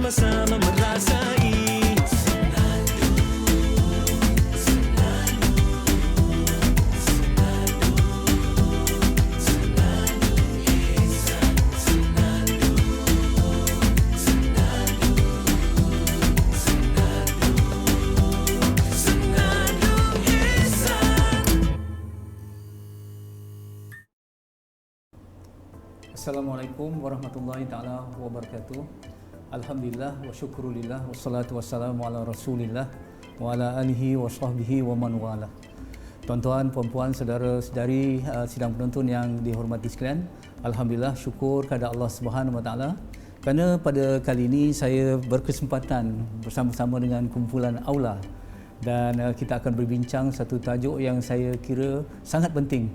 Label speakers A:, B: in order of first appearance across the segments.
A: sama-sama merasai.
B: Assalamualaikum warahmatullahi taala wabarakatuh. Alhamdulillah wa syukrulillah wassalatu wassalamu ala Rasulillah wa ala alihi wa sahbihi wa man wala. Tuan-tuan, puan-puan, saudara-saudari sidang penonton yang dihormati sekalian, alhamdulillah syukur kepada Allah Subhanahu wa taala kerana pada kali ini saya berkesempatan bersama-sama dengan kumpulan Aula dan kita akan berbincang satu tajuk yang saya kira sangat penting.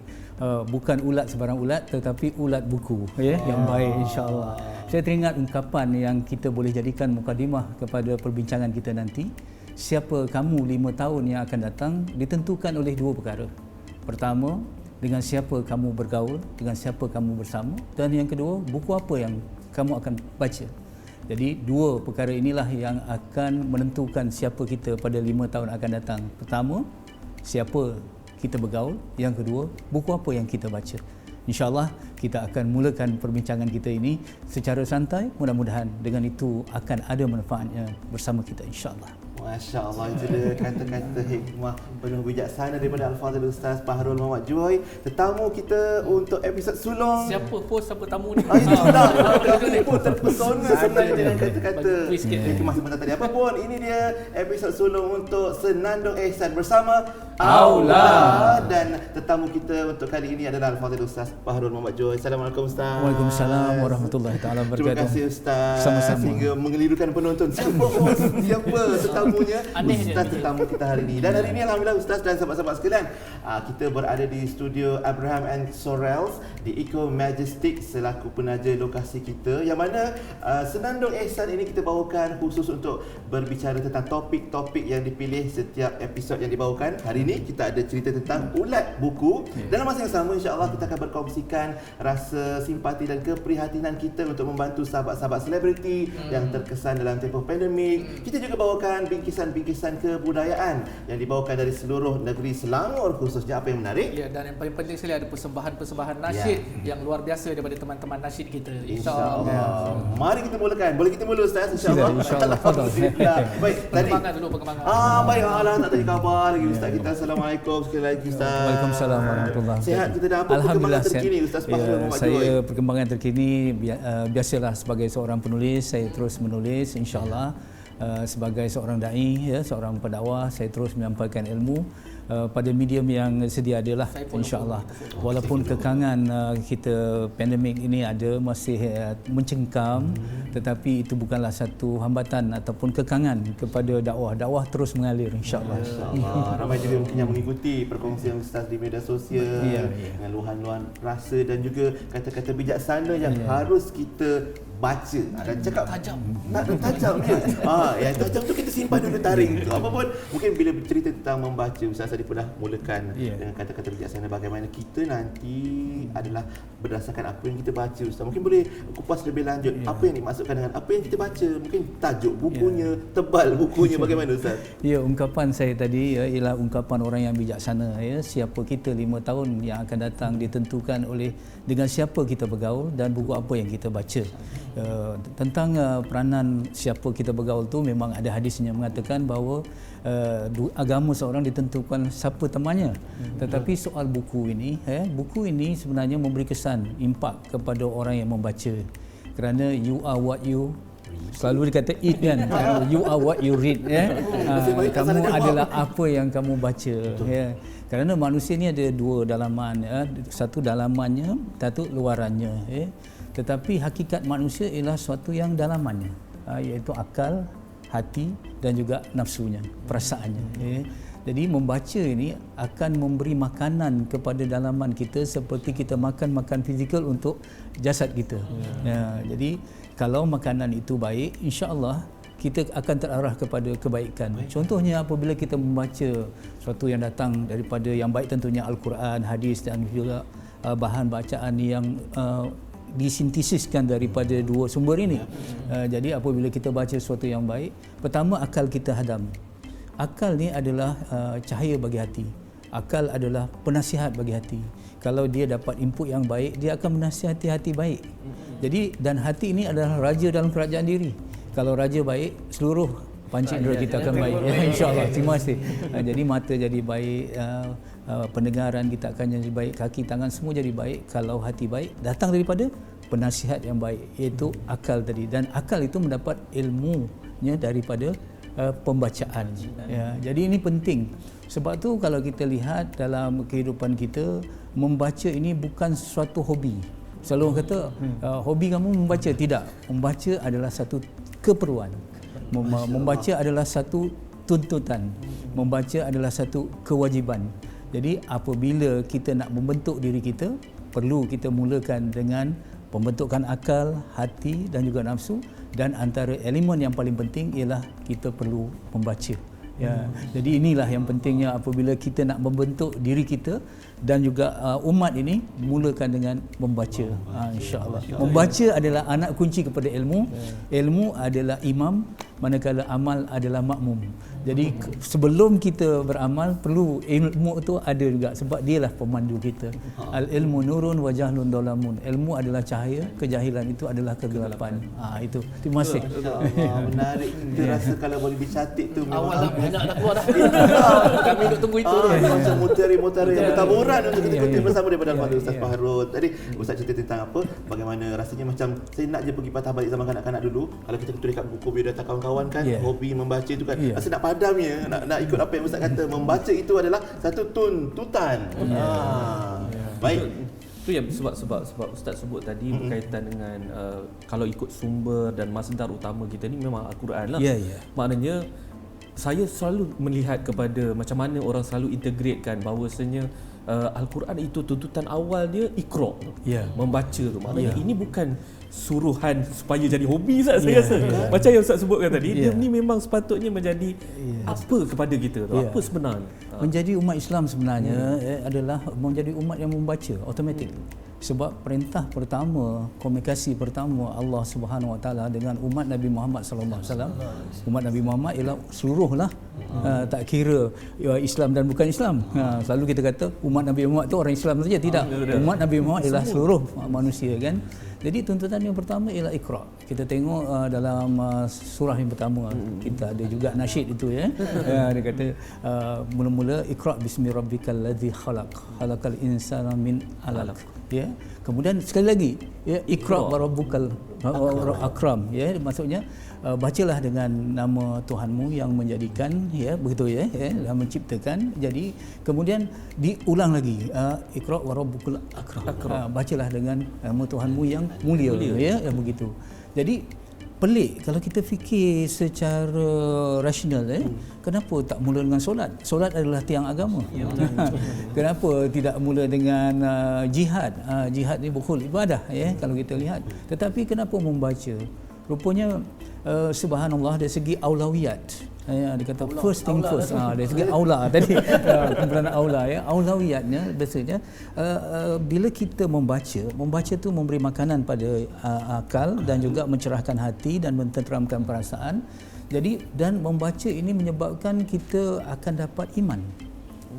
B: Bukan ulat sebarang ulat tetapi ulat buku yang baik, insya-Allah. Saya teringat ungkapan yang kita boleh jadikan mukadimah kepada perbincangan kita nanti. Siapa kamu 5 tahun yang akan datang ditentukan oleh dua perkara. Pertama, dengan siapa kamu bergaul, dengan siapa kamu bersama, dan yang kedua, buku apa yang kamu akan baca. Jadi dua perkara inilah yang akan menentukan siapa kita pada 5 tahun akan datang. Pertama, siapa kita bergaul. Yang kedua, buku apa yang kita baca. InsyaAllah kita akan mulakan perbincangan kita ini secara santai. Mudah-mudahan dengan itu akan ada manfaatnya bersama kita, insyaAllah.
C: Masya Allah, itu dia kata-kata hikmah penuh bijaksana daripada Al-Fadhil Ustaz Fahrul Muhammad Joy, tetamu kita untuk episod sulung.
D: Siapa pos, siapa tamu ni?
C: Itulah, kami pun terpesona sebenarnya dengan kata-kata hikmah sebentar tadi. Apa pun, ini dia episod sulung untuk Senandung Ihsan bersama Aula. Dan tetamu kita untuk kali ini adalah Al-Fadhil Ustaz Fahrul Muhammad Joy. Assalamualaikum Ustaz.
B: Waalaikumsalam warahmatullahi taala wabarakatuh.
C: Terima kasih Ustaz.
B: Sama-sama.
C: Sehingga mengelirukan penonton. Siapa pos? Siapa tetamunya? Ustaz tetamu kita hari ini. Dan hari ini alhamdulillah Ustaz dan sahabat-sahabat sekalian, kita berada di studio Abraham and Sorrells di Eco Majestic selaku penaja lokasi kita, yang mana Senandung Ihsan ini kita bawakan khusus untuk berbicara tentang topik-topik yang dipilih setiap episod yang dibawakan. Hari ini kita ada cerita tentang ulat buku. Dalam masa yang sama, insya-Allah kita akan berkongsikan rasa simpati dan keprihatinan kita untuk membantu sahabat-sahabat selebriti yang terkesan dalam tempoh pandemik. Kita juga bawakan bingkisan-bingkisan kebudayaan yang dibawakan dari seluruh negeri Selangor khususnya. Apa yang menarik?
D: Ya, dan yang paling penting sekali ada persembahan-persembahan nasyid yang luar biasa daripada teman-teman nasyid kita. InsyaAllah.
C: Mari kita mulakan. Boleh kita mula Ustaz? InsyaAllah.
B: InsyaAllah.
C: Baik, tadi.
D: Perkembangan dulu, perkembangan.
C: Baik, Allah tak tadi khabar lagi Ustaz kita. Assalamualaikum sekali lagi Ustaz.
B: Waalaikumsalam warahmatullahi wabarakatuh.
C: Sihat kita dah. Apa perkembangan terkini Ustaz Fahrul Muhammad Joy?
B: Saya perkembangan terkini biasalah sebagai seorang penulis, saya terus menulis, insya-Allah. Sebagai seorang dai, seorang pendakwah, saya terus menyampaikan ilmu pada medium yang sedia adalah, insya-Allah. Walaupun kekangan kita pandemik ini ada masih mencengkam, tetapi itu bukanlah satu hambatan ataupun kekangan kepada dakwah. Dakwah terus mengalir, insya-Allah.
C: Ramai juga mungkin yang mengikuti perkongsian Ustaz di media sosial dengan luahan-luahan rasa dan juga kata-kata bijaksana yang harus kita baca. Dan cakap tajam. Tajam dia. Yang tajam tu kita simpan dulu, taring tu. Apa pun, mungkin bila bercerita tentang membaca, Ustaz tadi pernah mulakan dengan kata-kata bijaksana bagaimana kita nanti adalah berdasarkan apa yang kita baca, Ustaz. Mungkin boleh kupas lebih lanjut apa yang dimaksudkan dengan apa yang kita baca. Mungkin tajuk bukunya, tebal bukunya, bagaimana Ustaz?
B: Ya, ungkapan saya tadi ialah ungkapan orang yang bijaksana. Siapa kita 5 tahun yang akan datang ditentukan oleh dengan siapa kita bergaul dan buku apa yang kita baca. Tentang peranan siapa kita bergaul tu memang ada hadisnya mengatakan bahawa agama seorang ditentukan siapa temannya. Tetapi soal buku ini sebenarnya memberi kesan impak kepada orang yang membaca. Kerana you are what you selalu dikata eat kan. You are what you read. Kamu adalah apa yang kamu baca. Kerana manusia ni ada dua dalaman, satu dalamannya, satu luarannya. Tetapi hakikat manusia ialah suatu yang dalamannya, iaitu akal, hati dan juga nafsunya, perasaannya. Jadi membaca ini akan memberi makanan kepada dalaman kita seperti kita makan fizikal untuk jasad kita. Jadi kalau makanan itu baik, insya-Allah kita akan terarah kepada kebaikan. Contohnya apabila kita membaca sesuatu yang datang daripada yang baik, tentunya Al-Quran, hadis dan juga bahan bacaan yang disintesiskan daripada dua sumber ini. Jadi apabila kita baca sesuatu yang baik, pertama akal kita hadam. Akal ni adalah cahaya bagi hati. Akal adalah penasihat bagi hati. Kalau dia dapat input yang baik, dia akan menasihati hati baik. Jadi dan hati ini adalah raja dalam kerajaan diri. Kalau raja baik, seluruh panca indera kita akan baik. Ya, InsyaAllah. Terima kasih. Jadi mata jadi baik, pendengaran kita akan jadi baik, kaki tangan semua jadi baik. Kalau hati baik, datang daripada penasihat yang baik, iaitu akal tadi. Dan akal itu mendapat ilmunya daripada pembacaan. Ya, jadi ini penting. Sebab tu kalau kita lihat dalam kehidupan kita, membaca ini bukan suatu hobi. Selalu orang kata hobi kamu membaca. Tidak. Membaca adalah satu keperluan. Membaca adalah satu tuntutan. Membaca adalah satu kewajiban. Jadi apabila kita nak membentuk diri kita, perlu kita mulakan dengan pembentukan akal, hati dan juga nafsu, dan antara elemen yang paling penting ialah kita perlu membaca. Ya, jadi inilah yang pentingnya apabila kita nak membentuk diri kita dan juga umat ini, mulakan dengan membaca. InsyaAllah. Membaca adalah anak kunci kepada ilmu. Ilmu adalah imam, manakala amal adalah makmum. Jadi sebelum kita beramal, perlu ilmu itu ada juga, sebab dialah pemandu kita. Al-ilmu nurun wa jahlun dhalamun. Ilmu adalah cahaya, kejahilan itu adalah kegelapan. Itu. Terima kasih.
C: Menarik. Kita rasa kalau boleh dicatik tu
D: Awal dah banyak dah keluar dah. Kami duk tunggu itu.
C: Macam mutara-mutara yang bertaburan untuk kita kutip bersama daripada Al-Fadhil Ustaz Fahrul. Tadi Ustaz cerita tentang apa, bagaimana rasanya macam saya nak je pergi patah balik zaman kanak-kanak dulu. Kalau kita tulis kat buku biodata kawan-kawan kan, hobi membaca itu kan, rasa nak padamnya, nak ikut apa yang Ustaz kata. Membaca itu adalah satu tuntutan. Baik.
E: Itu yang sebab Ustaz sebut tadi berkaitan dengan kalau ikut sumber dan masdar utama kita ni memang Al-Quran lah. Maknanya saya selalu melihat kepada macam mana orang selalu integratekan bahawasanya Al-Quran itu tuntutan awal dia Iqra, membaca tu. Maknanya ini bukan suruhan supaya jadi hobi, Ustaz, saya rasa. Macam yang Ustaz sebutkan tadi, dia ni memang sepatutnya menjadi apa kepada kita tu, apa sebenarnya.
B: Menjadi umat Islam sebenarnya adalah menjadi umat yang membaca automatik. Sebab perintah pertama, komunikasi pertama Allah Subhanahu Wa Taala dengan umat Nabi Muhammad sallallahu alaihi wasallam, umat Nabi Muhammad ialah seluruhlah, tak kira Islam dan bukan Islam. Selalu kita kata umat Nabi Muhammad tu orang Islam saja, tidak. Umat Nabi Muhammad ialah seluruh manusia kan. Jadi tuntutan yang pertama ialah Iqra. Kita tengok dalam surah yang pertama, kita ada juga nasyid itu ya. Dia kata mula-mula Iqra bismi rabbikal ladzi khalaq, khalaqal insana min 'alaq. Ya. Kemudian sekali lagi ya, Iqra wa rabbukal akram, ya, maksudnya bacalah dengan nama Tuhanmu yang menjadikan, ya, begitu ya, yang menciptakan. Jadi kemudian diulang lagi, Iqra wa rabbukal akram, bacalah dengan nama Tuhanmu yang mulia. Ya, begitu. Jadi pelik kalau kita fikir secara rasional, kenapa tak mula dengan solat? Solat adalah tiang agama. Kenapa tidak mula dengan jihad? Jihad ni bukhul ibadah, ya, kalau kita lihat. Tetapi kenapa membaca? Rupanya subhanallah, dari segi aulawiyat, dia kata first thing first. Dari segi aula tadi, kumpulan aula, ya, aulawiyatnya biasanya bila kita membaca tu memberi makanan pada akal dan juga mencerahkan hati dan mententeramkan perasaan. Jadi dan membaca ini menyebabkan kita akan dapat iman.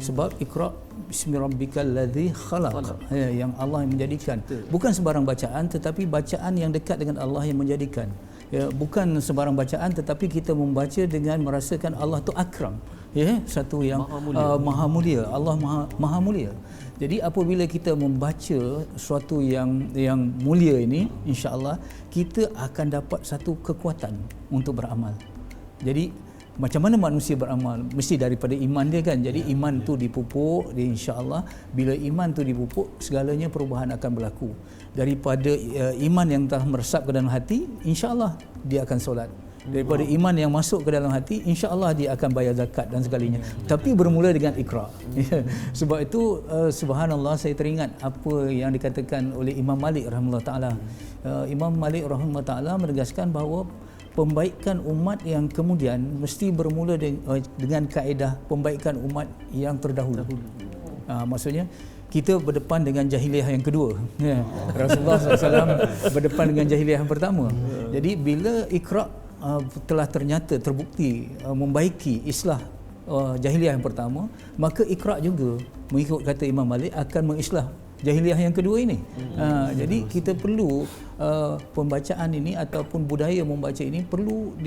B: Sebab Iqra bismi rabbikal ladzi khalaq, yang Allah yang menjadikan. Bukan sembarang bacaan, tetapi bacaan yang dekat dengan Allah yang menjadikan. Ya, bukan sembarang bacaan, tetapi kita membaca dengan merasakan Allah tu akram, ya, satu yang maha mulia. Allah maha mulia. Jadi apabila kita membaca sesuatu yang mulia ini, insya-Allah kita akan dapat satu kekuatan untuk beramal. Jadi macam mana manusia beramal? Mesti daripada iman dia kan. Jadi iman tu dipupuk, dia insya-Allah bila iman tu dipupuk, segalanya perubahan akan berlaku. Daripada iman yang telah meresap ke dalam hati, insya-Allah dia akan solat. Daripada iman yang masuk ke dalam hati, insya-Allah dia akan bayar zakat dan segalanya. Tapi bermula dengan Iqra. Sebab itu subhanallah, saya teringat apa yang dikatakan oleh Imam Malik rahimahullah taala. Imam Malik rahimahullah taala menegaskan bahawa pembaikan umat yang kemudian mesti bermula dengan kaedah pembaikan umat yang terdahulu. Maksudnya kita berdepan dengan jahiliah yang kedua. Ya. Rasulullah SAW berdepan dengan jahiliah yang pertama. Jadi bila Iqra telah ternyata terbukti membaiki islah jahiliah yang pertama, maka Iqra juga mengikut kata Imam Malik akan mengislah jahiliah yang kedua ini. Jadi kita perlu pembacaan ini ataupun budaya membaca ini perlu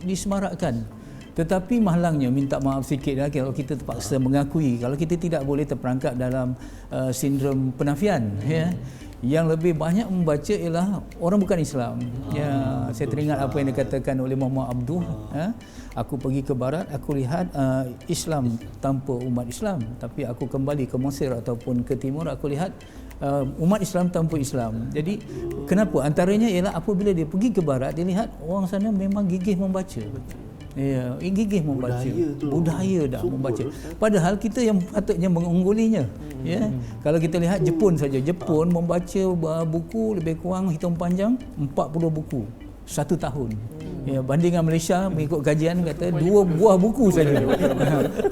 B: disemarakkan. Tetapi malangnya, minta maaf sikit kalau kita terpaksa mengakui, kalau kita tidak boleh terperangkap dalam sindrom penafian, ya. Yang lebih banyak membaca ialah orang bukan Islam. Ya, saya teringat apa yang dikatakan oleh Muhammad Abduh, aku pergi ke barat, aku lihat Islam tanpa umat Islam, tapi aku kembali ke Mesir ataupun ke timur, aku lihat umat Islam tanpa Islam. Jadi kenapa? Antaranya ialah apabila dia pergi ke barat, dia lihat orang sana memang gigih membaca. Ya, gigih membaca. Budaya dah membaca. Padahal kita yang patutnya mengunggulinya. Ya. Kalau kita lihat Jepun saja, Jepun membaca buku lebih kurang hitung panjang 40 buku 1 tahun. Ya, bandingan Malaysia mengikut kajian kata 2 buah buku saja.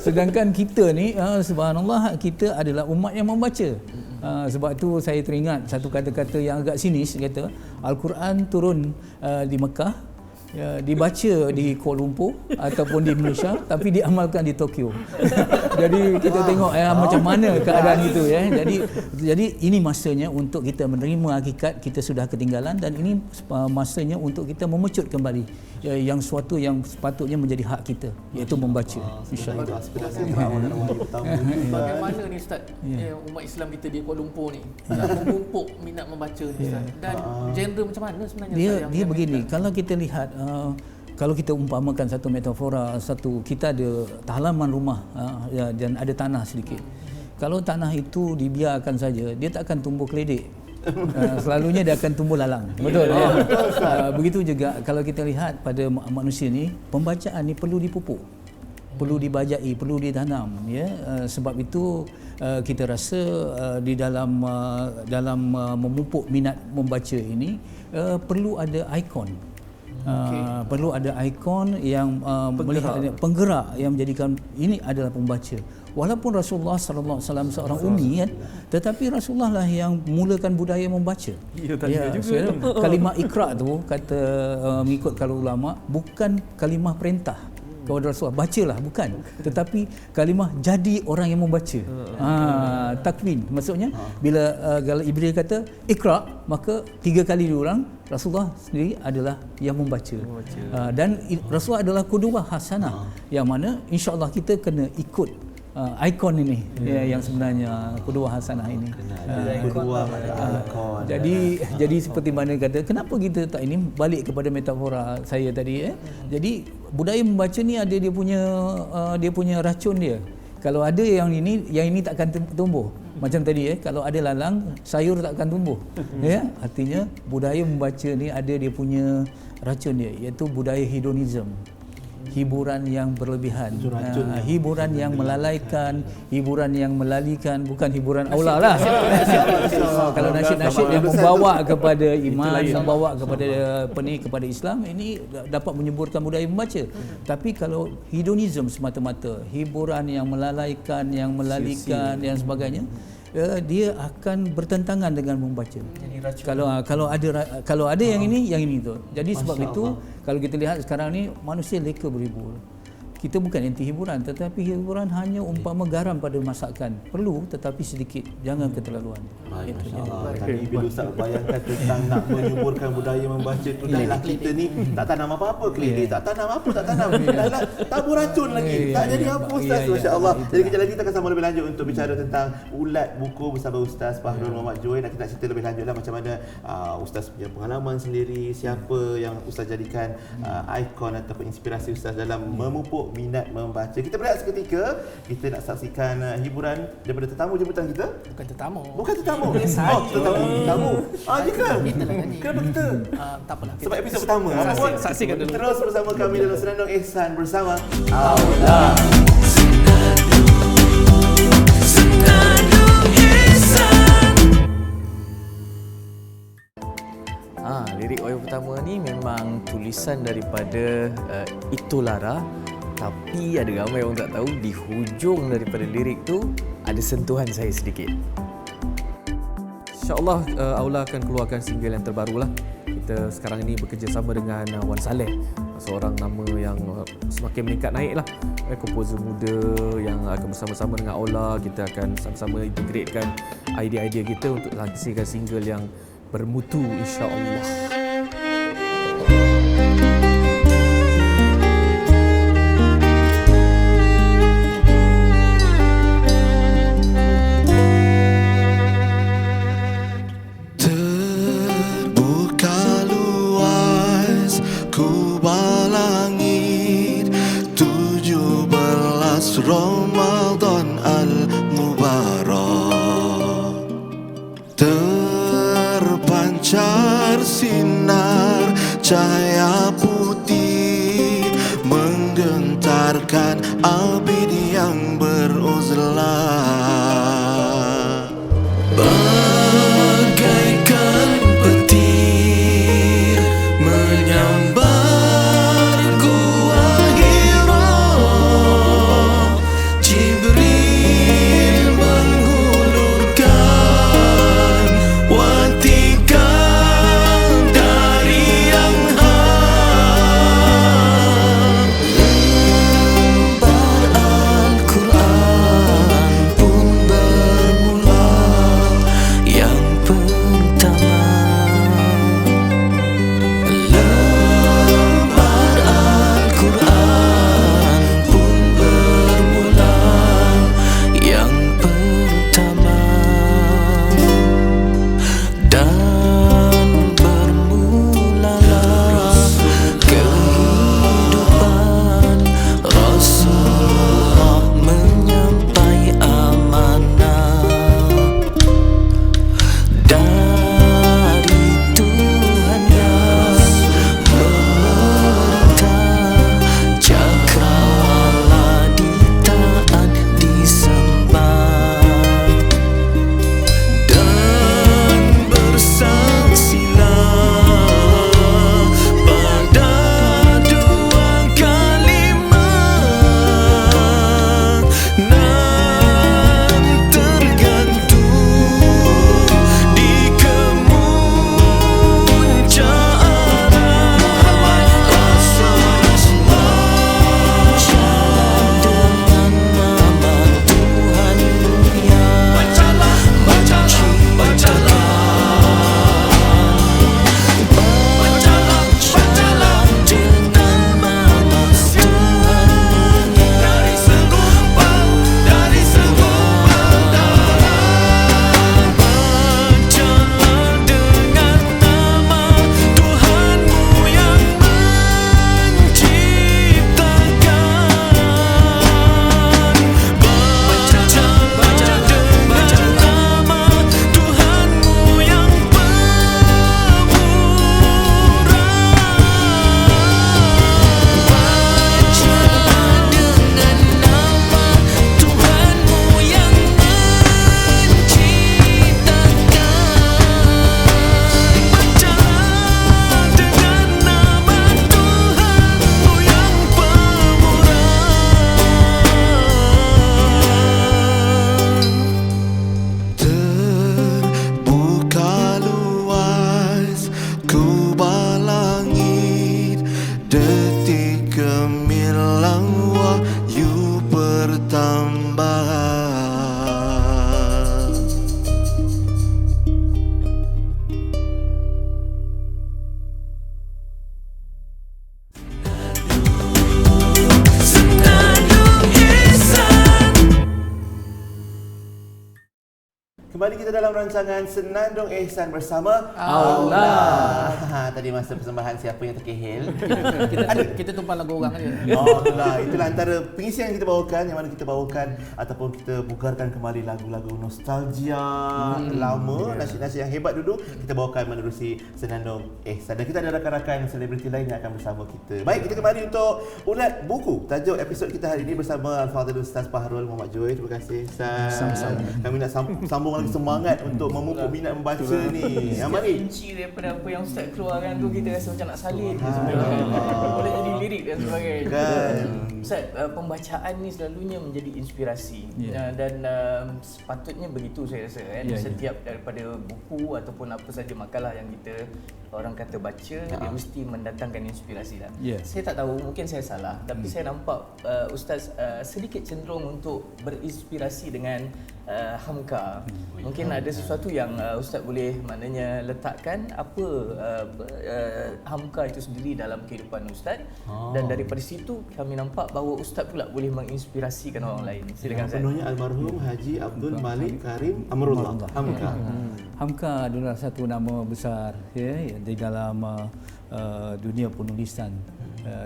B: Sedangkan kita ni subhanallah, kita adalah umat yang membaca. Sebab tu saya teringat satu kata-kata yang agak sinis, kata Al-Quran turun di Mekah, ya, dibaca di Kuala Lumpur ataupun di Malaysia, tapi diamalkan di Tokyo. Jadi kita tengok macam mana keadaan itu, ya. Jadi ini masanya untuk kita menerima hakikat kita sudah ketinggalan, dan ini masanya untuk kita memecut kembali yang suatu yang sepatutnya menjadi hak kita, iaitu membaca. Insya-Allah.
D: Bagaimana ni Ustaz, umat Islam kita di Kuala Lumpur ni nak memupuk minat membaca ni Ustaz, dan genre macam mana sebenarnya? Dia
B: begini, kalau kita lihat kalau kita umpamakan satu metafora, kita ada halaman rumah dan ada tanah sedikit. Kalau tanah itu dibiarkan saja, dia tak akan tumbuh keledek. Selalunya dia akan tumbuh lalang. Betul ya. Begitu juga kalau kita lihat pada manusia ni, pembacaan ni perlu dipupuk, perlu dibajai, perlu ditanam, ya. Sebab itu kita rasa di dalam memupuk minat membaca ini perlu ada ikon. Perlu ada ikon yang melihat penggerak yang menjadikan ini adalah pembaca. Walaupun Rasulullah sallallahu alaihi wasallam seorang ummi, kan, tetapi Rasulullah lah yang mulakan budaya membaca. Ya, juga. Kalimah Iqra tu kata mengikut kalau ulama bukan kalimah perintah kepada Rasulullah, bacalah, bukan, tetapi kalimah jadi orang yang membaca. Takwin, maksudnya bila Ibrahim kata Iqra, maka 3 kali diulang, Rasulullah sendiri adalah yang membaca. Dan Rasulullah adalah qudwah hasanah, yang mana insya-Allah kita kena ikut ikon ini, yang sebenarnya qudwah hasanah ini. Jadi seperti mana kata, kenapa kita tak ini, balik kepada metafora saya tadi, Jadi budaya membaca ni ada dia punya racun dia. Kalau ada yang ini tak akan tumbuh. Macam tadi, kalau ada lalang, sayur tak akan tumbuh. Ya, artinya budaya membaca ni ada dia punya racun dia, iaitu budaya hedonism. Hiburan yang berlebihan, hiburan yang melalaikan, hiburan yang melalikan, bukan hiburan aula lah. Kalau nasyid-nasyid yang membawa kepada iman, membawa kepada Islam, ini dapat menyuburkan budaya membaca. Tapi kalau hedonism semata-mata, hiburan yang melalaikan, yang melalikan, yang sebagainya, dia akan bertentangan dengan membaca. Kalau ada yang ini tu. Jadi sebab itu kalau kita lihat sekarang ni manusia leka beribu. Kita bukan anti hiburan, tetapi hiburan hanya umpama garam pada masakan. Perlu, tetapi sedikit, jangan keterlaluan.
C: Tadi bila Ustaz bayangkan tentang nak menyuburkan budaya membaca tu, dahlah kita ni tak tanam apa-apa, keledek tak tanam, dahlah tabur racun lagi, tak jadi apa Ustaz. Masya-Allah. Jadi kejap lagi kita akan sama lebih lanjut untuk bicara tentang ulat buku bersama Ustaz Fahrul Muhammad Joy. Nak kita cerita lebih lanjut lah macam mana Ustaz punya pengalaman sendiri, siapa yang Ustaz jadikan ikon ataupun inspirasi Ustaz dalam memupuk minat membaca. Kita berehat seketika, kita nak saksikan hiburan daripada tetamu jemputan kita.
D: Bukan tetamu.
C: Tetamu. Kenapa kita?
D: Tak apalah.
C: Sebab episod pertama.
D: Saksikan dulu.
C: Terus bersama kami dalam Senandung Ihsan bersama Aula.
F: Lirik OYO pertama ni memang tulisan daripada Ito Lara. Tapi ada ramai orang tak tahu, di hujung daripada lirik tu ada sentuhan saya sedikit.
E: InsyaAllah Aula akan keluarkan single yang terbaru lah. Kita sekarang ini bekerjasama dengan Wan Saleh, seorang nama yang semakin meningkat naik lah, komposer muda yang akan bersama-sama dengan Aula. Kita akan sama-sama integratekan idea-idea kita untuk hasilkan single yang bermutu, insyaAllah.
G: Ramadan al-Mubarak, terpancar sinar cahaya putih menggentarkan abid yang beruzlah, bagaikan petir menyambar
C: Kembali kita dalam rancangan Senandung Ihsan bersama Aula. Tadi masa persembahan siapa yang terkehel.
D: Kita tumpang lagu orang aja.
C: Oh, itulah antara pengisian yang kita bawakan, yang mana kita bawakan ataupun kita bugarkan kembali lagu-lagu nostalgia lama, nasyid-nasyid yang hebat dulu kita bawakan menerusi Senandung Ihsan. Dan kita ada rakan-rakan selebriti lain yang akan bersama kita. Baik, kita kembali untuk ulat buku. Tajuk episod kita hari ini bersama Al-Fadhil Ustaz Fahrul Muhammad Joy. Terima kasih Ustaz. Sama-sama. Kami nak sambung lagi semangat untuk memupuk minat membaca ni. Mari.
D: Kunci daripada apa yang Ustaz keluarkan tu kita rasa macam nak salin je sebenarnya. Boleh jadi lirik dan sebagainya.
C: Kan.
F: Ustaz, pembacaan ni selalunya menjadi inspirasi dan sepatutnya begitu saya rasa kan. Setiap daripada buku ataupun apa saja makalah yang kita orang kata baca, dia mesti mendatangkan inspirasi lah. Saya tak tahu, mungkin saya salah, tapi saya nampak Ustaz sedikit cenderung untuk berinspirasi dengan Hamka. Mungkin ada sesuatu yang Ustaz boleh maknanya letakkan apa Hamka itu sendiri dalam kehidupan Ustaz, dan daripada situ kami nampak bahawa Ustaz pula boleh menginspirasikan orang lain. Silakan Ustaz.
C: Penuhnya almarhum Haji Abdul Malik Karim Amrullah, Hamka.
B: Hamka adalah satu nama besar di dalam dunia penulisan.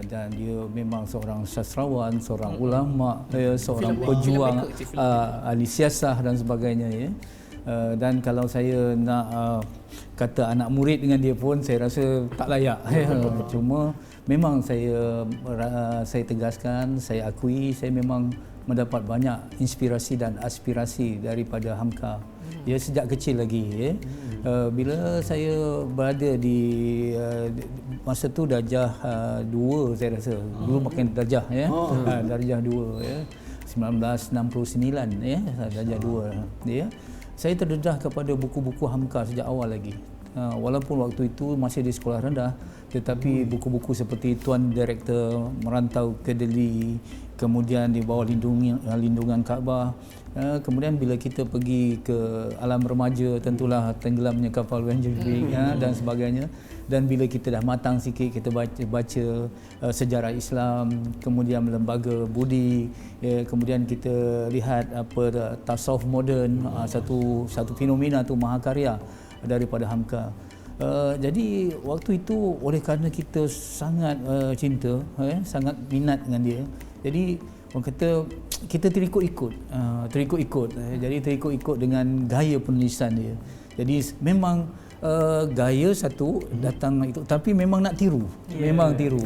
B: Dan dia memang seorang sastrawan, seorang ulama, seorang pejuang, ahli siasah dan sebagainya. Dan kalau saya nak kata anak murid dengan dia pun saya rasa tak layak. Cuma memang saya tegaskan, saya akui saya memang mendapat banyak inspirasi dan aspirasi daripada Hamka. Ya, sejak kecil lagi bila saya berada di masa tu darjah 2 saya rasa. Dulu makin darjah darjah 2 1969 darjah 2 saya terdedah kepada buku-buku Hamka sejak awal lagi. Walaupun waktu itu masih di sekolah rendah, tetapi buku-buku seperti Tuan Direktor Merantau ke Delhi, kemudian di bawah lindungan Kaabah, kemudian bila kita pergi ke alam remaja, tentulah Tenggelamnya Kapal Venture dan sebagainya. Dan bila kita dah matang sikit, kita baca sejarah Islam, kemudian lembaga budi, kemudian kita lihat apa tasawuf moden, satu fenomena tu mahakarya daripada Hamka. Jadi waktu itu oleh kerana kita sangat cinta, sangat minat dengan dia, jadi orang kata kita terikut-ikut. Jadi terikut-ikut dengan gaya penulisan dia. Jadi memang gaya satu datang itu, tapi memang nak tiru. Memang tiru.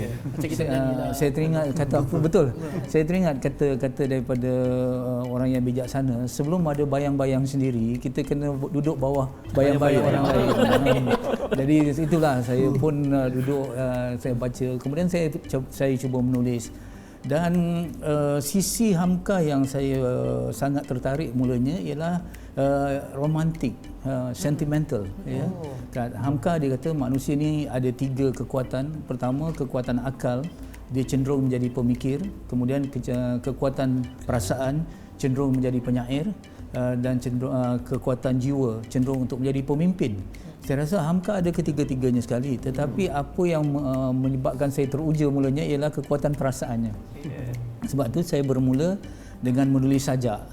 B: Saya teringat kata apa betul. Saya teringat kata daripada orang yang bijaksana, sebelum ada bayang-bayang sendiri, kita kena duduk bawah bayang-bayang orang lain. Jadi itulah saya pun duduk, saya baca, kemudian saya cuba menulis. Dan sisi Hamka yang saya sangat tertarik mulanya ialah romantik, sentimental. Hamka dia kata manusia ni ada 3 kekuatan. Pertama, kekuatan akal, dia cenderung menjadi pemikir. Kemudian kekuatan perasaan, cenderung menjadi penyair, dan kekuatan jiwa, cenderung untuk menjadi pemimpin. Saya rasa Hamka ada ketiga-tiganya sekali, tetapi apa yang menyebabkan saya teruja mulanya ialah kekuatan perasaannya. Sebab tu saya bermula dengan menulis sajak,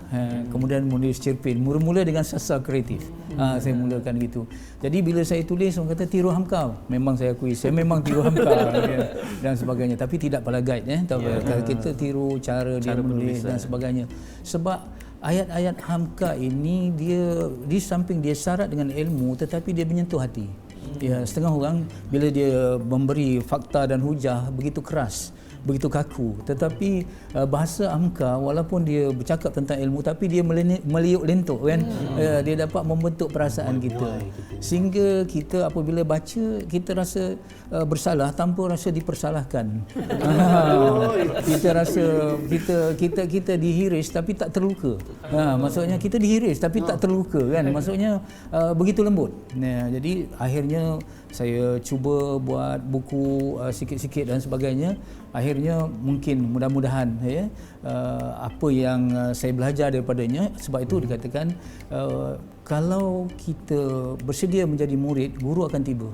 B: kemudian menulis cerpen, mula dengan sastra kreatif. Saya mulakan gitu. Jadi bila saya tulis, orang kata tiru Hamka. Memang saya akui, saya memang tiru Hamka dan sebagainya. Tapi tidak pada guide. Kalau kita tiru cara dia menulis dan sebagainya. Sebab ayat-ayat Hamka ini dia di samping dia syarat dengan ilmu, tetapi dia menyentuh hati. Setengah orang bila dia memberi fakta dan hujah begitu keras, begitu kaku, tetapi bahasa Hamka walaupun dia bercakap tentang ilmu, tapi dia meliuk lentuk kan. Dia dapat membentuk perasaan kita, sehingga kita apabila baca kita rasa bersalah tanpa rasa dipersalahkan. Kita rasa kita dihiris tapi tak terluka. Maksudnya kita dihiris tapi tak terluka kan. Maksudnya begitu lembut. Jadi akhirnya saya cuba buat buku sikit-sikit dan sebagainya. Akhirnya mungkin mudah-mudahan apa yang saya belajar daripadanya. Sebab itu dikatakan kalau kita bersedia menjadi murid, guru akan tiba.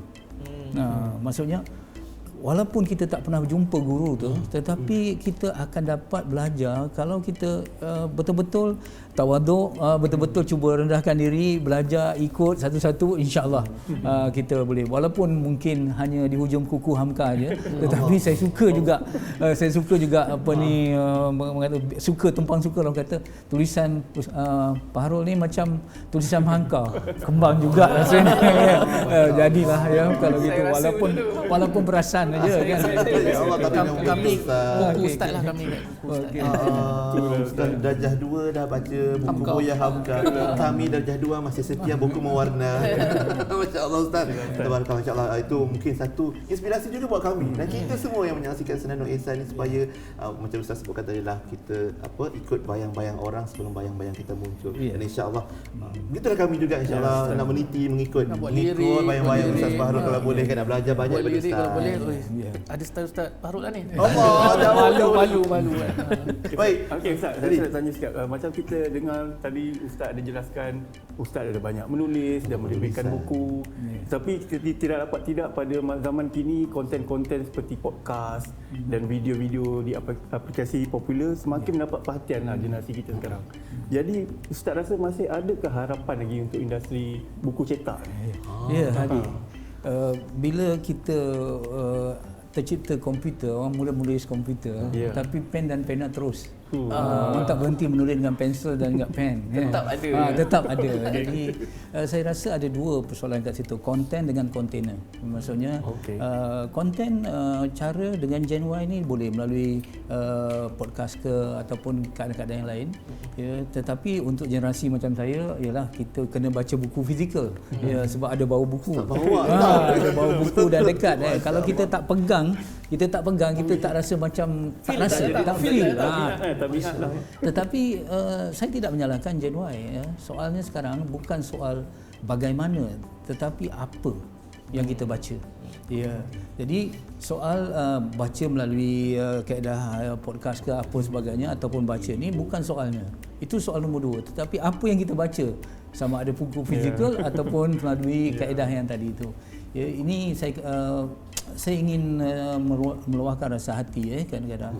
B: Maksudnya walaupun kita tak pernah berjumpa guru tu, tetapi kita akan dapat belajar kalau kita betul-betul tawaduk, betul-betul cuba rendahkan diri, belajar ikut satu-satu, insya-Allah kita boleh. Walaupun mungkin hanya di hujung kuku Hamka aja, tetapi saya suka juga apa ni, suka tumpang suka orang kata tulisan Pak Harul ni macam tulisan Hamka, kembang juga rasanya. Jadilah kalau gitu, walaupun perasan aja kan.
C: Ya Allah,
D: Kami buku
B: Okey,
D: ustaz lah kami.
C: Ustaz darjah 2 dah baca buku
D: Hamka.
C: Buya Hamka. Kami darjah 2 masih setia buku mewarna. Masya-Allah Ustaz. Tabarakallah, insya-Allah itu mungkin satu inspirasi juga buat kami dan kita semua yang menyaksikan Senandung Ihsan ni supaya macam Ustaz sebutkan tadi lah, kita ikut bayang-bayang orang sebelum bayang-bayang kita muncul. Dan insya-Allah gitulah kami juga insya-Allah nak meniti mengikut bayang-bayang Ustaz Fahrul kalau boleh kan, nak belajar banyak
D: Buat
C: daripada
D: lirik
C: Ustaz.
D: kalau boleh. Ada Ustaz Fahrul lah ni.
C: Allah,
D: Malu.
C: Baik.
H: Okey Ustaz, saya nak tanya sikit. Macam kita dengar tadi Ustaz ada jelaskan, Ustaz ada banyak menulis dan menerbitkan buku. Tapi tidak dapat tidak pada zaman kini konten-konten seperti podcast dan video-video di aplikasi popular semakin mendapat perhatian lah generasi kita sekarang. Jadi Ustaz rasa masih adakah harapan lagi untuk industri buku cetak ni?
B: Ya, Hadi. Bila kita tercipta komputer, orang mula menulis komputer, tapi pen dan pena terus. Orang tak berhenti menulis dengan pensel dan dengan pen.
F: Tetap ada.
B: Tetap ada. Jadi saya rasa ada dua persoalan kat situ, konten dengan kontainer. Maksudnya konten cara dengan Gen Y ni boleh melalui podcast ke ataupun keadaan-keadaan yang lain. Ya, tetapi untuk generasi macam saya ialah kita kena baca buku fizikal. Ya, sebab ada bau buku. Ada bau buku dah dekat. Kalau kita tak pegang, kita tak rasa macam tak feel. Tetapi saya tidak menyalahkan Gen Y. Soalnya sekarang bukan soal bagaimana, tetapi apa yang kita baca. Ya. Jadi soal baca melalui kaedah podcast ke apa sebagainya ataupun baca ni bukan soalnya. Itu soal nombor 2. Tetapi apa yang kita baca, sama ada buku fizikal ataupun melalui kaedah yang tadi itu. Ya, ini saya ingin meluahkan rasa hati kadang-kadang.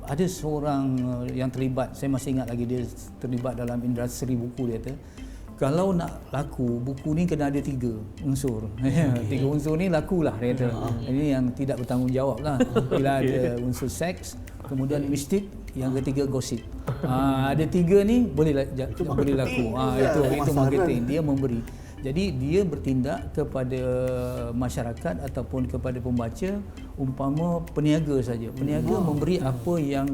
B: Ada seorang yang terlibat, saya masih ingat lagi dia terlibat dalam industri buku, dia kata kalau nak laku buku ni kena ada 3 unsur. 3 unsur ni lakulah dia kata. Ini yang tidak bertanggungjawab lah. Bila ada unsur seks, kemudian mistik, yang ketiga gosip. Ada 3 ni boleh laku. Itu marketing, dia memberi. Jadi dia bertindak kepada masyarakat ataupun kepada pembaca umpama peniaga saja. Peniaga memberi apa yang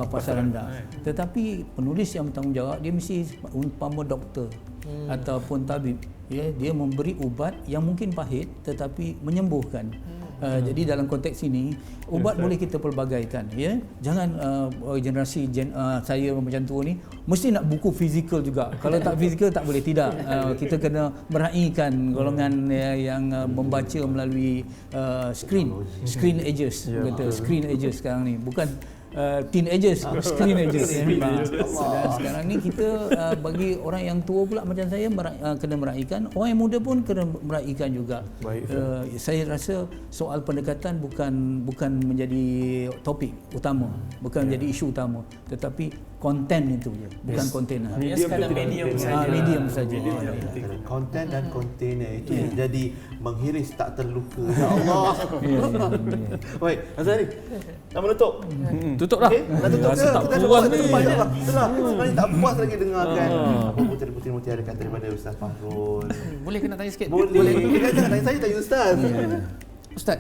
B: pasaran dah. Tetapi penulis yang bertanggungjawab dia mesti umpama doktor ataupun tabib. Ya, dia memberi ubat yang mungkin pahit tetapi menyembuhkan. Jadi dalam konteks ini ubat boleh kita pelbagaikan, ya. Jangan generasi saya macam tu ni mesti nak buku fizikal juga. Kalau tak fizikal tak boleh, tidak. Kita kena meraihkan golongan yang membaca melalui screen ages, kata screen ages sekarang ni, bukan teenagers, screen ages. Sekarang ni kita bagi orang yang tua pula macam saya kena meraihkan, orang yang muda pun kena meraihkan juga. Saya rasa soal pendekatan bukan menjadi topik utama, bukan menjadi isu utama, tetapi konten itu je, bukan kontainer. Medium saja.
C: Konten dan kontainer itu yang jadi menghiris tak terluka. Ya Allah. Baik, Azhari. Nak menutup?
E: Tutup lah.
C: Okay, nak tutup ke?
E: Tak
C: Kita
E: puas
C: tutup
E: ni.
C: cepatlah. Itulah. Sebenarnya tak puas lagi dengarkan apa puteri-puteri kata daripada Ustaz Fahrul.
D: Boleh ke nak tanya sikit?
C: Boleh. Jangan tanya saya, tanya Ustaz.
D: Ustaz,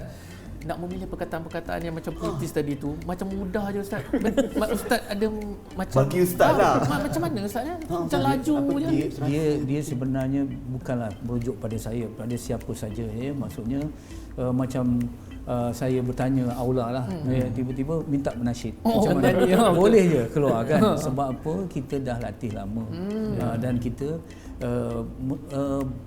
D: nak memilih perkataan-perkataan yang macam puitis tadi tu macam mudah je Ustaz. Ustaz ada macam
C: Bagi Ustaz lah.
D: Macam mana Ustaz ya? Macam laju je.
B: Dia sebenarnya bukanlah merujuk pada saya, pada siapa saja, ya. Maksudnya macam saya bertanya aula lah, tiba-tiba minta menasyid. Macam mana? Boleh je keluar kan. Sebab apa? Kita dah latih lama. Dan kita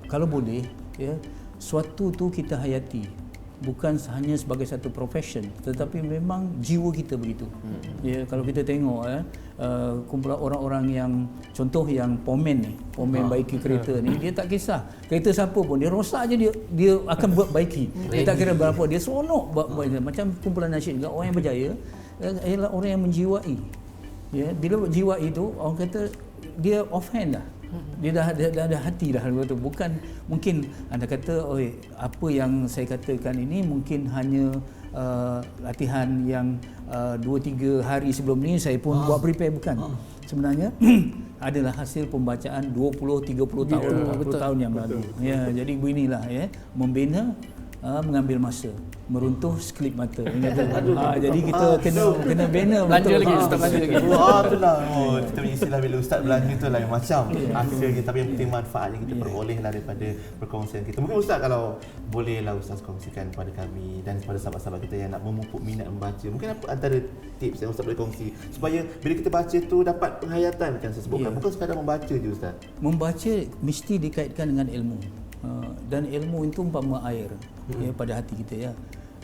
B: kalau boleh, ya, suatu tu kita hayati. Bukan hanya sebagai satu profession, tetapi memang jiwa kita begitu. Ya, kalau kita tengok kumpulan orang-orang yang contoh yang pomen baiki kereta ni, dia tak kisah kereta siapa pun, dia rosak je dia akan buat baiki. Dia tak kira berapa, dia seronok buat macam kumpulan nasyid juga. Orang yang berjaya ialah orang yang menjiwai. Ya, bila jiwai itu orang kata dia offhand dah. Dia dah ada hati dah tu. Bukan mungkin anda kata apa yang saya katakan ini mungkin hanya latihan yang 2-3 hari sebelum ni saya pun buat prepare, bukan. Sebenarnya adalah hasil pembacaan 20-30 tahun, 40 tahun yang lalu. Ya, jadi beginilah, ya, membina mengambil masa, meruntuh sekelip mata. Jadi kita kena bina
D: Belanja
B: betul.
D: lagi, Ustaz, belanja lagi.
C: Itulah. Kita punya istilah bila ustaz belanja tu lain macam hasilnya, tapi yang penting manfaat yang kita peroleh lah daripada perkongsian kita. Mungkin ustaz kalau bolehlah ustaz kongsikan kepada kami dan kepada sahabat-sahabat kita yang nak memupuk minat membaca, mungkin apa antara tips yang ustaz boleh kongsi supaya bila kita baca tu dapat penghayatan, kan saya sebutkan, bukan sekadar membaca je ustaz.
B: Membaca mesti dikaitkan dengan ilmu. Dan ilmu itu umpama air pada hati kita ya.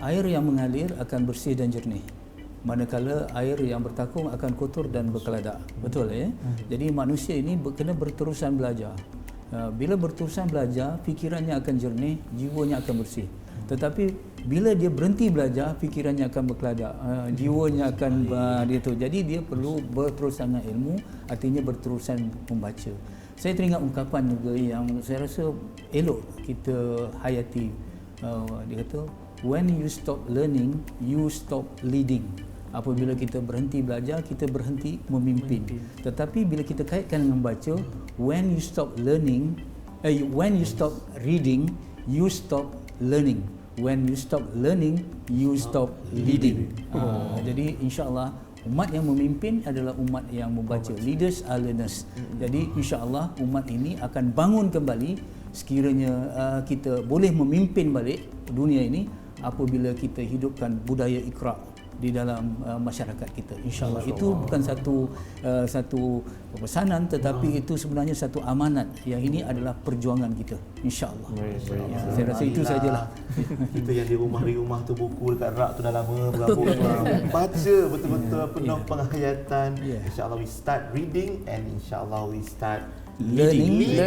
B: Air yang mengalir akan bersih dan jernih, manakala air yang bertakung akan kotor dan berkeladak. Betul ya? Jadi manusia ini kena berterusan belajar. Bila berterusan belajar, fikirannya akan jernih, jiwanya akan bersih. Tetapi bila dia berhenti belajar, fikirannya akan berkeladak, jiwanya akan itu. Jadi dia perlu berterusan dengan ilmu, artinya berterusan membaca. Saya teringat ungkapan juga yang saya rasa elok kita hayati. Dia kata, when you stop learning, you stop leading. Apabila kita berhenti belajar, kita berhenti memimpin. Tetapi bila kita kaitkan dengan membaca, when you stop learning, when you stop reading, you stop learning. When you stop learning, you stop leading. Jadi insya-Allah umat yang memimpin adalah umat yang membaca. Leaders are learners. Jadi insya-Allah umat ini akan bangun kembali sekiranya kita boleh memimpin balik dunia ini apabila kita hidupkan budaya Iqra di dalam masyarakat kita. InsyaAllah itu bukan satu pesanan, tetapi itu sebenarnya satu amanat. Yang ini adalah perjuangan kita. InsyaAllah. Saya rasa itu sajalah.
C: Kita yang di rumah tu buku dekat rak tu dah lama berabuk. Baca betul-betul penuh penghayatan. InsyaAllah we start reading and insyaAllah we start learning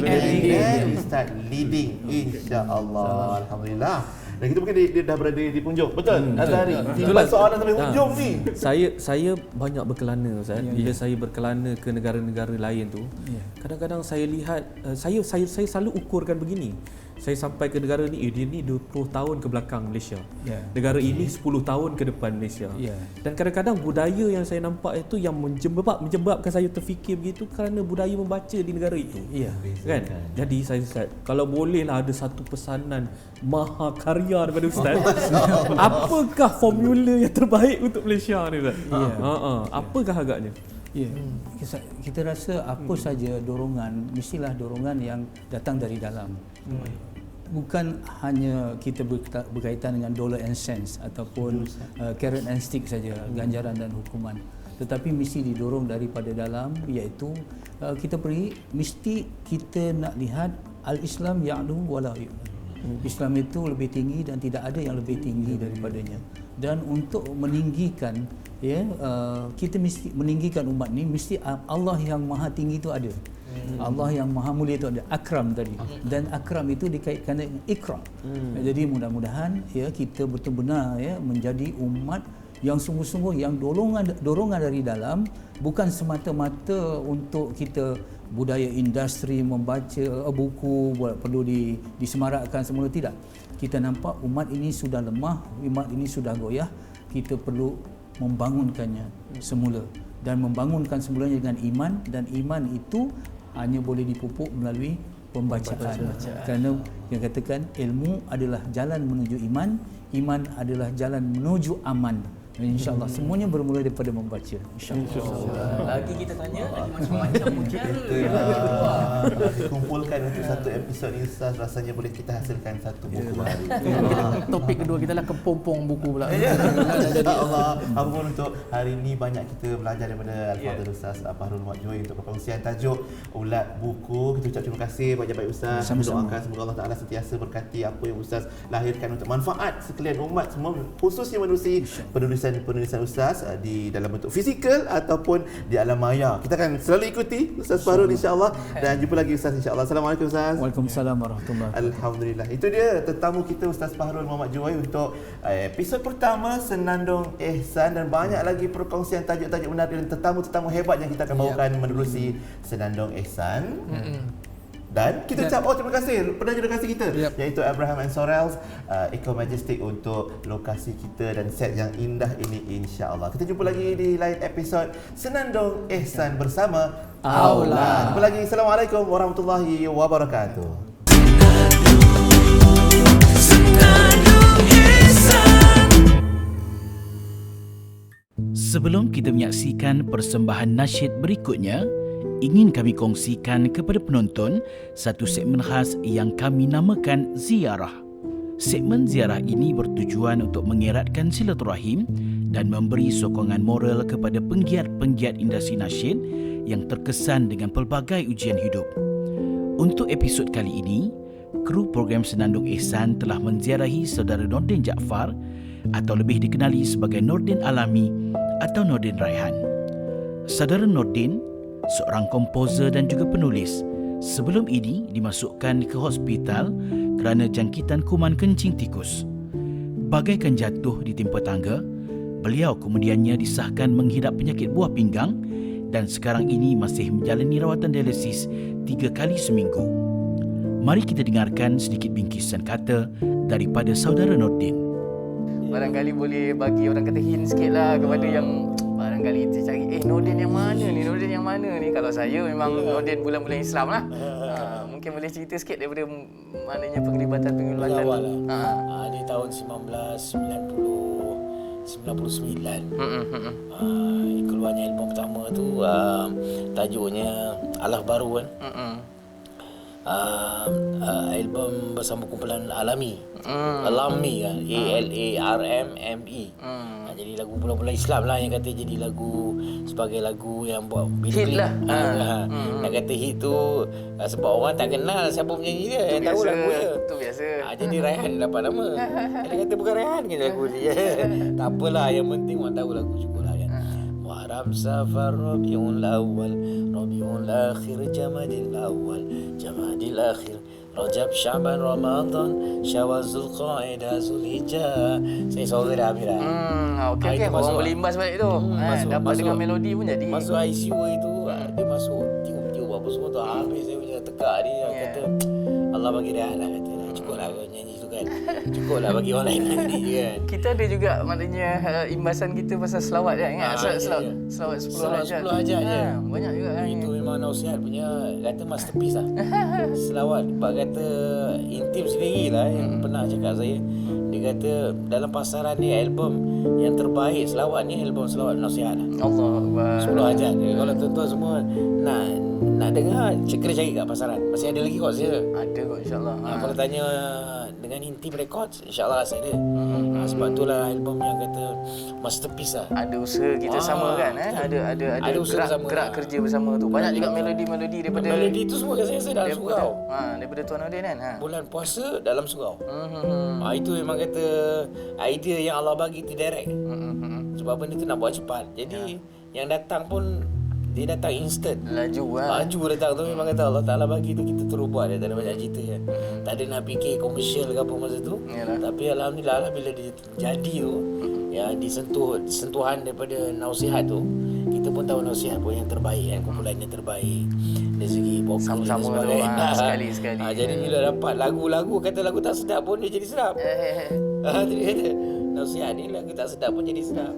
C: and we start leading. InsyaAllah. Alhamdulillah. Dan kita mungkin dia dah berada di penghujung. Betul? Azhari. Simpan soalan sampai hujung ni.
E: Saya banyak berkelana Ustaz. Bila saya berkelana ke negara-negara lain tu, kadang-kadang saya lihat saya selalu ukurkan begini. Saya sampai ke negara ni, dia ni 20 tahun ke belakang Malaysia. Negara ini 10 tahun ke depan Malaysia. Dan kadang-kadang budaya yang saya nampak itu yang menyebabkan saya terfikir begitu kerana budaya membaca di negara itu. Kan? Jadi saya Ustaz, kalau bolehlah ada satu pesanan mahakarya daripada Ustaz. Apakah formula yang terbaik untuk Malaysia ni Ustaz? Apakah agaknya?
B: Kita rasa apa saja dorongan, mestilah dorongan yang datang dari dalam. Bukan hanya kita berkaitan dengan dollar and cents ataupun carrot and stick saja, ganjaran dan hukuman, tetapi mesti didorong daripada dalam, iaitu kita mesti kita nak lihat al-Islam ya'lu wa la yu'lu. Islam itu lebih tinggi dan tidak ada yang lebih tinggi daripadanya. Dan untuk meninggikan kita mesti meninggikan umat ni, mesti Allah yang maha tinggi itu ada. Allah yang maha mulia itu ada, akram tadi. Dan akram itu dikaitkan dengan ikra. Jadi mudah-mudahan kita betul-benar menjadi umat yang sungguh-sungguh yang dorongan dari dalam, bukan semata-mata untuk kita budaya industri membaca buku perlu disemarakkan semula, tidak. Kita nampak umat ini sudah lemah, umat ini sudah goyah, kita perlu membangunkannya semula, dan membangunkan semulanya dengan iman, dan iman itu hanya boleh dipupuk melalui pembacaan. Kerana yang katakan ilmu adalah jalan menuju iman, iman adalah jalan menuju aman. InsyaAllah semuanya bermula daripada membaca. InsyaAllah.
F: Lagi kita tanya lagi macam-macam
C: Dikumpulkan untuk satu episod ni Ustaz, rasanya boleh kita hasilkan satu buku baru.
D: Topik kedua kita lah kepompong buku pula.
C: InsyaAllah. Apapun untuk hari ini banyak kita belajar daripada Al-Fadhil Ustaz Fahrul Muhammad Joy untuk perkongsian tajuk Ulat Buku. Kita ucap terima kasih banyak-banyak Ustaz. Doakan semoga Allah Ta'ala sentiasa berkati apa yang Ustaz lahirkan untuk manfaat sekalian umat semua, khususnya menerusi penulisan Ustaz di dalam bentuk fizikal ataupun di alam maya. Kita akan selalu ikuti Ustaz Fahrul insya-Allah, dan jumpa lagi Ustaz insya-Allah. Assalamualaikum Ustaz.
B: Waalaikumsalam warahmatullahi wabarakatuh.
C: Alhamdulillah. Itu dia tetamu kita Ustaz Fahrul Muhammad Joy untuk episod pertama Senandung Ihsan, dan banyak lagi perkongsian tajuk-tajuk menarik dan tetamu-tetamu hebat yang kita akan bawakan menerusi Senandung Ihsan. Dan kita ucap terima kasih penaja lokasi kita, iaitu Abraham and Sorrells Eco Majestic untuk lokasi kita dan set yang indah ini insya-Allah. Kita jumpa lagi di lain episod Senandung Ihsan bersama Aula. Jumpa lagi. Assalamualaikum warahmatullahi wabarakatuh.
I: Sebelum kita menyaksikan persembahan nasyid berikutnya, ingin kami kongsikan kepada penonton satu segmen khas yang kami namakan Ziarah. Segmen ziarah ini bertujuan untuk mengeratkan silaturahim dan memberi sokongan moral kepada penggiat-penggiat industri nasyid yang terkesan dengan pelbagai ujian hidup. Untuk episod kali ini, kru program Senandung Ihsan telah menziarahi saudara Nordin Jaafar atau lebih dikenali sebagai Nordin Alami atau Nordin Raihan. Saudara Nordin seorang komposer dan juga penulis. Sebelum ini dimasukkan ke hospital kerana jangkitan kuman kencing tikus. Bagaikan jatuh di timpa tangga, beliau kemudiannya disahkan menghidap penyakit buah pinggang dan sekarang ini masih menjalani rawatan dialisis 3 kali seminggu. Mari kita dengarkan sedikit bingkisan kata daripada saudara Nordin.
F: Barangkali boleh bagi orang kata hint sikit lah kepada yang barangkali cari Nordin yang mana ni, Nordin yang mana ni. Kalau saya memang Nordin bulan-bulan Islam lah. Mungkin boleh cerita sikit daripada maknanya penglibatan
J: awal lah. Di tahun 1999 keluarnya album pertama tu, tajuknya Allah Baru kan. Album bersama kumpulan Alami. Alami kan, ALARMME. Jadi lagu bulan-bulan Islam lah yang kata jadi lagu sebagai lagu yang buat hit lah. Nak kata hit tu sebab orang tak kenal siapa penyanyi dia, yang tahu lagu dia.
F: Tu biasa.
J: Jadi Raihan dapat nama. Dia kata bukan Raihan ke lagu dia. Tak apalah, yang penting orang tahu lagu cukup lah kan. Muharram, Safar, Rabiul Awal, Rabiul Akhir, Jamadil Awal, Jamadil Akhir, Rajab, Syaban, Ramadan, Syawal, Zulqaidah, Zulhijjah. Saya suara dah habis dah.
F: Okey, orang boleh imbas balik tu. Dapat dengan melodi pun jadi.
J: Masuk ICU itu, dia masuk tiup-tiup apa semua tu. Habis saya punya tekak dia. Kata Allah bagi rehat lah, kata cukup lah kau nyanyi tu kan. Cukup lah bagi orang lain nyanyi je kan.
F: Kita ada juga maknanya imbasan kita pasal selawat kan. Selawat 10 hajat je. Banyak juga kan.
J: Itu memang nasihat punya, kata masterpiece lah. Selawat Pak kata intim sendiri lah yang pernah cakap saya. Dia kata dalam pasaran ni album yang terbaik selawat ni album selawat nasihat lah.
F: Allah
J: 10 hajat. Kalau tuan-tuan semua nak dengar, kena cari kat pasaran. Masih ada lagi kot saya.
F: Ada kot insyaAllah.
J: Kalau tanya dengan Intim Records, insyaAllah saya ada. Sebab itulah album yang kata masterpiece lah.
F: Ada usaha kita sama kan. Ada usaha bersama, gerak kerja bersama tu. Banyak juga melodi-melodi daripada
J: melodi tu semua saya rasa dalam surau.
F: Daripada Tuan Nordin kan.
J: Bulan puasa dalam surau. Itu memang kata idea yang Allah bagi tu direct. Sebab benda tu nak buat cepat. Jadi yang datang pun dia datang instant. Laju datang tu. Memang kata Allah Ta'ala bagi tu kita terus buat. Dia tak ada banyak cerita kan. Tak ada nak fikir komersial ke apa masa tu. Tapi Alhamdulillah lah bila dia jadi tu, ya sentuhan daripada nasihat tu, kita pun tahu nasihat pun yang terbaik kan. Kumpulan yang terbaik dari segi vokal sama-sama tu, sekali-sekali. Jadi bila dapat lagu-lagu, kata lagu tak sedap pun dia jadi sedap. Dia kata nasihat ni lagu tak sedap pun jadi sedap.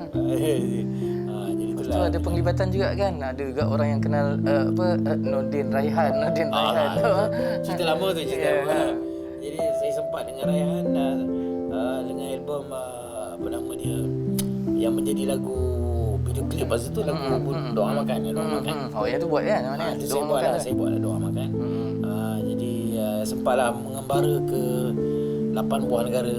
F: Tu ada penglibatan juga kan. Ada juga orang yang kenal Nordin Raihan.
J: Cerita lama tu cerita. Jadi saya sempat dengan Raihan dengan album apa nama dia yang menjadi lagu video klip masa tu, lagu Doa Makan.
F: Yang tu buat kan?
J: Saya buat Doa Makan. Jadi sempatlah mengembara ke 8 buah negara.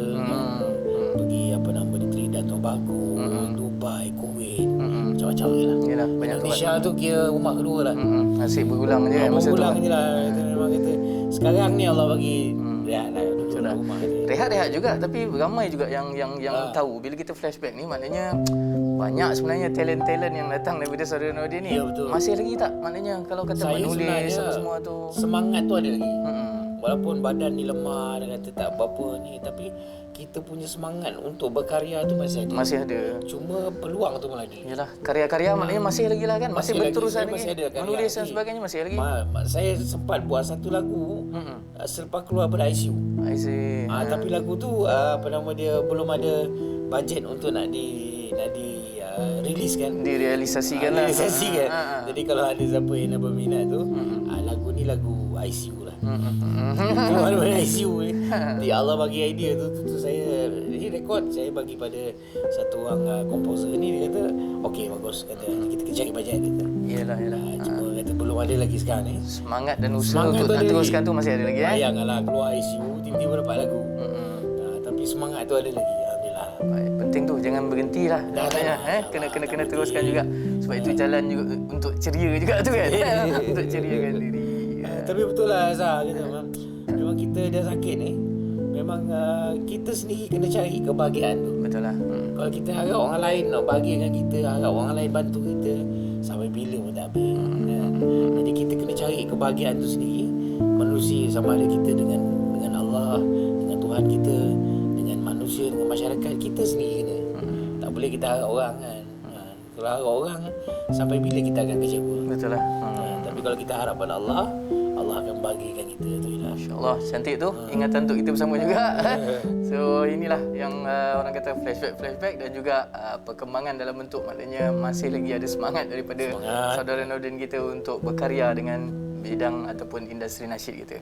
J: Pergi apa nama dia, Trinidad Tobago, Dubai, Kuwait, macam-macam je lah.
F: Yalah, banyak
J: Malaysia tu kira rumah kedua lah.
F: Nasib berulang je masa tu.
J: Berulang je lah. Memang kata sekarang ni Allah bagi rehat lah duduk rumah je.
F: Rehat juga, tapi ramai juga yang tahu. Bila kita flashback ni, maknanya banyak sebenarnya talent-talent yang datang daripada saudara Nordin ni.
J: Ya, betul.
F: Masih lagi tak? Maknanya kalau kata
J: saya
F: menulis semua tu,
J: semangat tu ada lagi. Walaupun badan ni lemah, dia kata tak apa-apa ni, tapi kita punya semangat untuk berkarya tu masih ada.
F: Masih ada.
J: Cuma peluang tu pun ada.
F: Yalah, karya-karya maknanya masih lagi lah kan. Masih berterusan lagi.
J: Masih ada karya
F: menulis dan
J: lagi.
F: sebagainya masih lagi.
J: Saya sempat buat satu lagu selepas keluar pada ICU.
F: I see.
J: Tapi lagu tu apa nama dia belum ada bajet untuk nak release kan.
F: Direalisasikan lah.
J: Jadi kalau ada siapa yang nak berminat tu, lagu ni lagu ICU lah. Keluar dari ICU ni. Dia Allah bagi idea tu saya rekod, saya bagi pada satu orang komposer ni, dia kata okey bagus, kata kita cari bajet kita.
F: Yalah.
J: Cuma kata belum ada lagi sekarang ni.
F: Semangat dan usaha untuk nak teruskan tu masih ada lagi.
J: Bayanglah keluar ICU tiba-tiba dapat lagu. Tapi semangat tu ada lagi. Alhamdulillah.
F: Penting tu, jangan berhenti lah. Kena teruskan juga. Sebab itu jalan juga untuk ceria juga tu kan. Untuk ceriakan diri.
J: Tapi betul lah Azhar kata, memang kita dah sakit ni, memang kita sendiri kena cari kebahagiaan tu.
F: Betul lah.
J: Kalau kita harap orang lain nak bahagia dengan kita, harap orang lain bantu kita, sampai bila pun tak habis. Jadi kita kena cari kebahagiaan tu sendiri, menerusi sama ada kita dengan Allah, dengan Tuhan kita, dengan manusia, dengan masyarakat kita sendiri kena. Tak boleh kita harap orang kan. Kalau harap orang, sampai bila kita akan kecewa.
F: Betul lah.
J: Tapi kalau kita harap pada Allah, Allah akan bahagikan kita tu.
F: InsyaAllah, cantik tu. Ingatan untuk kita bersama juga. So inilah yang orang kata flashback dan juga perkembangan dalam bentuk, maknanya masih lagi ada semangat daripada saudara Nordin kita untuk berkarya dengan bidang ataupun industri nasyid kita.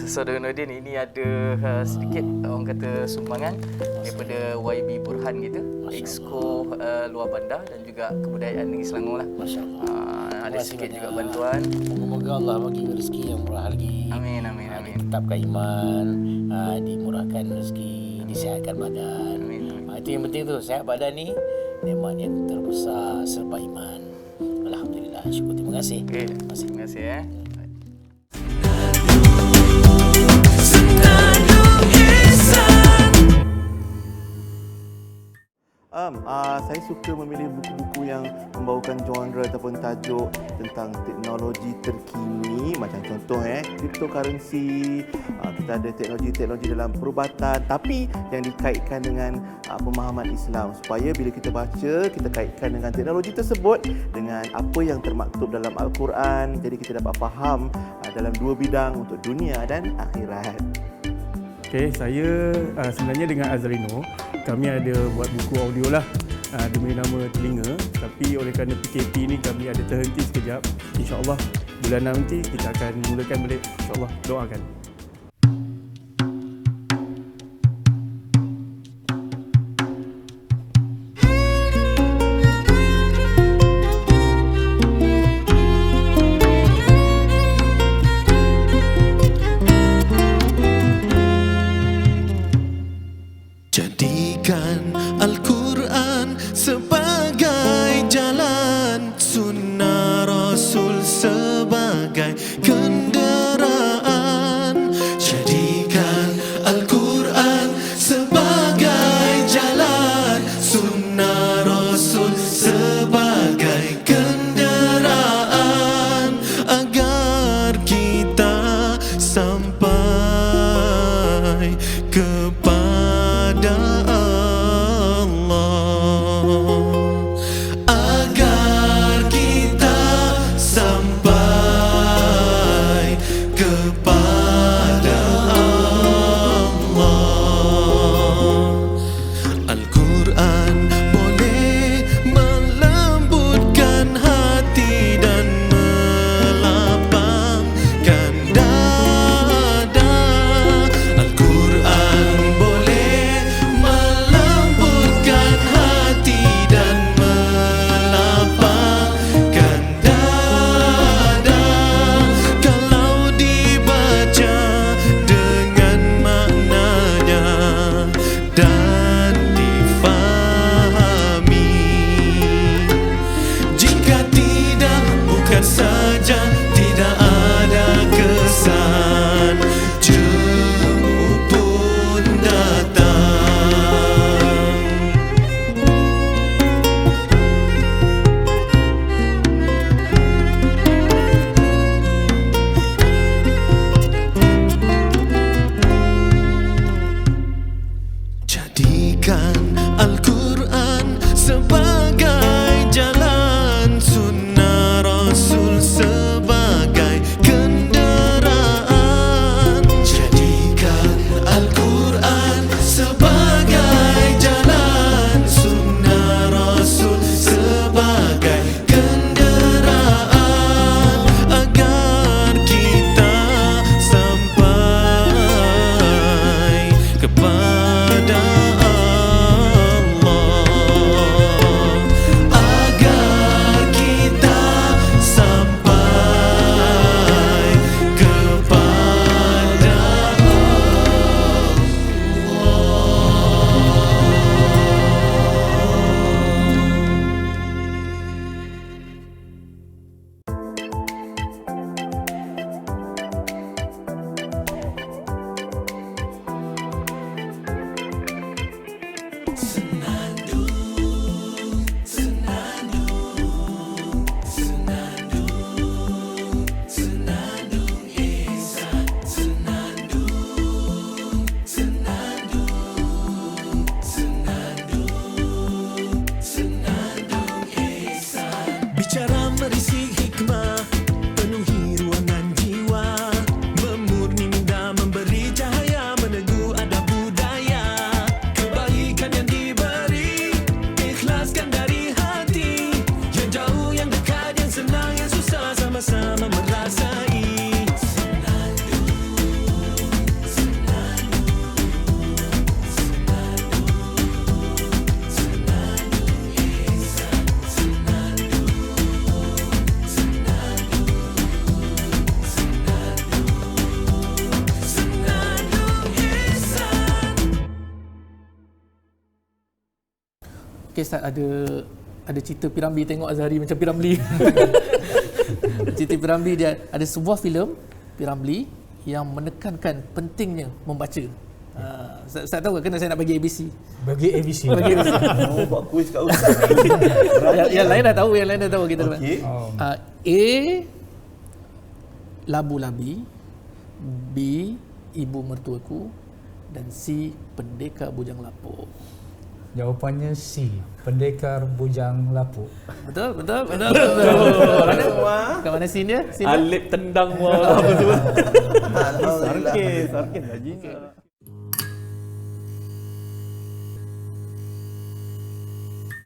F: Saudara Nordin, ini ada sedikit orang kata sumbangan daripada YB Burhan kita, Exco luar bandar dan juga kebudayaan Negeri Selangor lah. Ada sedikit juga bantuan.
J: Moga-moga Allah bagi rezeki yang murah lagi.
F: Amin.
J: Tetapkan iman, dimurahkan rezeki, disihatkan badan. Itu yang penting tu, sihat badan ni nikmat yang terbesar serba iman. Alhamdulillah, syukur, terima kasih.
F: Terima kasih.
C: Saya suka memilih buku-buku yang membawakan genre ataupun tajuk tentang teknologi terkini, macam contoh cryptocurrency, kita ada teknologi dalam perubatan, tapi yang dikaitkan dengan pemahaman Islam, supaya bila kita baca, kita kaitkan dengan teknologi tersebut dengan apa yang termaktub dalam Al-Quran, jadi kita dapat faham dalam dua bidang, untuk dunia dan akhirat.
H: Okey, saya sebenarnya dengan Azrino, kami ada buat buku audio lah, demi nama Telinga, tapi oleh kerana PKP ni kami ada terhenti sekejap. InsyaAllah bulan nanti kita akan mulakan balik, insyaAllah, doakan.
G: Jadikan Al-Quran sebagai jalan, sunnah Rasul sebagai kenderaan. Jadikan Al-Quran sebagai jalan, sunnah Rasul sebagai kenderaan, agar kita sampai kepada Allah, agar kita sampai kepada Allah. Al-Quran boleh melembutkan hati dan melapangkan dada. Al-Quran boleh melembutkan hati dan melapangkan dada, kalau dibaca dengan maknanya dan difahami. Jika tidak, bukan saja tidak ada kesan, jemu pun datang. Jadikan Al-Quran sebagai jalan, sunnah Rasul sebagai kenderaan. Jadikan Al-Quran sebagai jalan, sunnah Rasul sebagai kenderaan, agar kita sampai
D: Okay Ustaz, ada cerita Piramli, tengok Azhari macam Piramli. Cerita Piramli, dia ada sebuah filem Piramli yang menekankan pentingnya membaca. Ustaz tahu ke kenapa saya nak bagi ABC?
B: Bagi ABC.
C: Oh, buat kuis kat Ustaz.
D: yang lain dah tahu, kita
C: okay.
D: A labu-labi, B ibu mertuaku, dan C pendekar bujang lapuk.
B: Jawapannya C, pendekar bujang lapuk.
D: Betul. Kat mana scene dia?
E: Alip tendang wah apa semua.
C: Alhamdulillah.
H: Sarkis Haji.